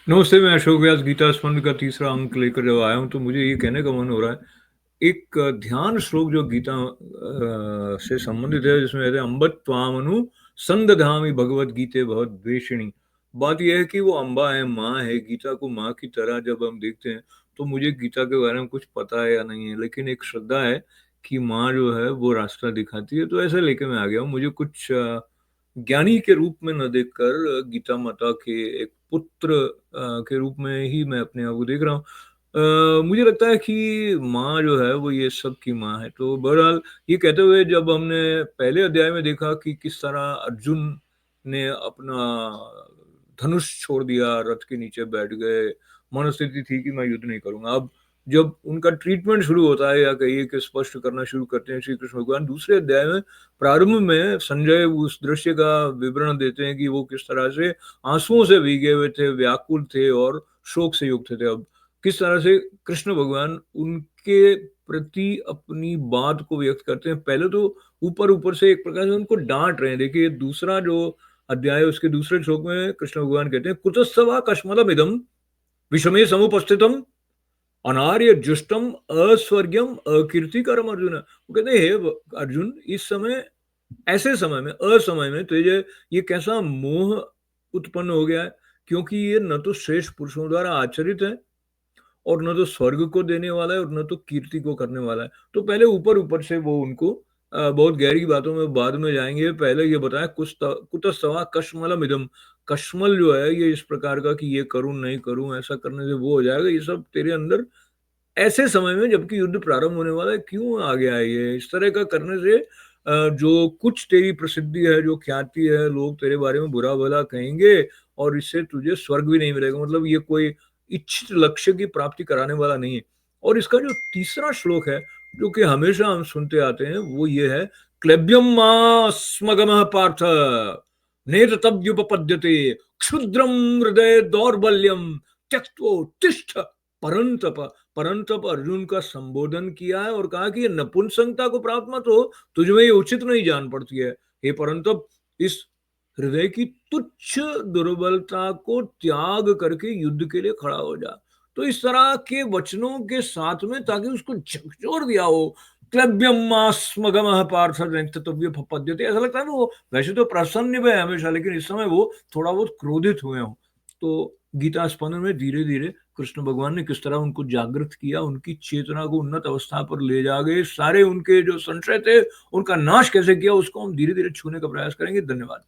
नमस्ते, मैं अशोक व्यास गीता स्पंद का तीसरा अंक लेकर जब आया हूँ, तो मुझे ये कहने का मन हो रहा है, एक ध्यान श्लोक जो गीता से संबंधित है, जिसमें कहते हैं, "अम्बत त्वामनु संदधामि भगवद गीते भवद्वेषिणी"। बात ये है कि वो अम्बा है, माँ है, गीता को माँ की तरह जब हम देखते हैं, तो मुझे गीता के बारे में कुछ पता है या नहीं है, लेकिन एक श्रद्धा है कि माँ जो है, वो रास्ता दिखाती है, तो ऐसे लेके मैं आ गया हूँ। मुझे कुछ ज्ञानी के रूप में न देखकर गीता माता के एक पुत्र के रूप में ही मैं अपने आप को देख रहा हूँ। मुझे लगता है कि माँ जो है वो ये सब की माँ है। तो बहरहाल ये कहते हुए जब हमने पहले अध्याय में देखा कि किस तरह अर्जुन ने अपना धनुष छोड़ दिया, रथ के नीचे बैठ गए, मनोस्थिति थी कि मैं युद्ध नहीं करूँगा। अब जब उनका ट्रीटमेंट शुरू होता है या कहिए कि स्पष्ट करना शुरू करते हैं श्री कृष्ण भगवान, दूसरे अध्याय में प्रारंभ में संजय उस दृश्य का विवरण देते हैं कि वो किस तरह से आंसुओं से भीगे हुए थे, व्याकुल थे और शोक से युक्त थे। अब किस तरह से कृष्ण भगवान उनके प्रति अपनी बात को व्यक्त करते हैं। पहले तो ऊपर-ऊपर से एक प्रकार से उनको डाँट रहे हैं। देखिए दूसरा जो अध्याय है उसके दूसरे श्लोक में कृष्ण भगवान कहते हैं, "कुतस्थ वा कश्मलमिदं विषमे समुपस्थितम् अनार्य जुष्टम अस्वर्ग्यम अकीर्तिकरम अर्जुन"। वो कहते हैं, हे अर्जुन, इस समय, ऐसे समय में, असमय में तुझे ये कैसा मोह उत्पन्न हो गया है, क्योंकि ये न तो श्रेष्ठ पुरुषों द्वारा आचरित है और न तो स्वर्ग को देने वाला है और न तो कीर्ति को करने वाला है। तो पहले ऊपर-ऊपर से वो उनको बहुत गहरी बातों में बाद में जाएँगे। पहले ये बताया, कुतस्तवा कश्मलमिदं। कश्मल जो है ये इस प्रकार का कि ये करूँ, नहीं करूँ, ऐसा करने से वो हो जाएगा, ये सब तेरे अंदर ऐसे समय में जबकि युद्ध प्रारंभ होने वाला है, क्यों आ गया है ये? इस तरह का करने से जो कुछ तेरी प्रसिद्धि है, जो ख्याति है, लोग तेरे बारे में बुरा-भला कहेंगे और इससे तुझे स्वर्ग भी नहीं मिलेगा। मतलब ये कोई इच्छित लक्ष्य की प्राप्ति कराने वाला नहीं है। और इसका जो तीसरा श्लोक है, जो कि हमेशा हम सुनते आते हैं, वो ये है, "क्लैब्यं मास्मगमः पार्थ नेततव्युपपद्यते क्षुद्रं हृदय दौर्बल्यं त्यक्त्वोत्तिष्ठ परन्तप"। परंतप अर्जुन का संबोधन किया है और कहा कि ये नपुंसकता को प्राप्त मत हो, तुझमें ये उचित नहीं जान पड़ती है। हे परंतप, इस हृदय की तुच्छ दुर्बलता को त्याग करके युद्ध के लिए खड़ा हो जा। तो इस तरह के वचनों के साथ में, ताकि उसको झकझोर दिया हो, क्लब्यमास्मगमः पार्थ नैततव्य पद्यते, ऐसा लगता है वो वैसे तो प्रसन्न में है हमेशा, लेकिन इस समय वो थोड़ा बहुत क्रोधित हुए हों। तो गीता स्पंदन में धीरे-धीरे कृष्ण भगवान ने किस तरह उनको जागृत किया, उनकी चेतना को उन्नत अवस्था पर ले जा गए, सारे उनके जो संशय थे, उनका नाश कैसे किया, उसको हम धीरे-धीरे छूने का प्रयास करेंगे। धन्यवाद।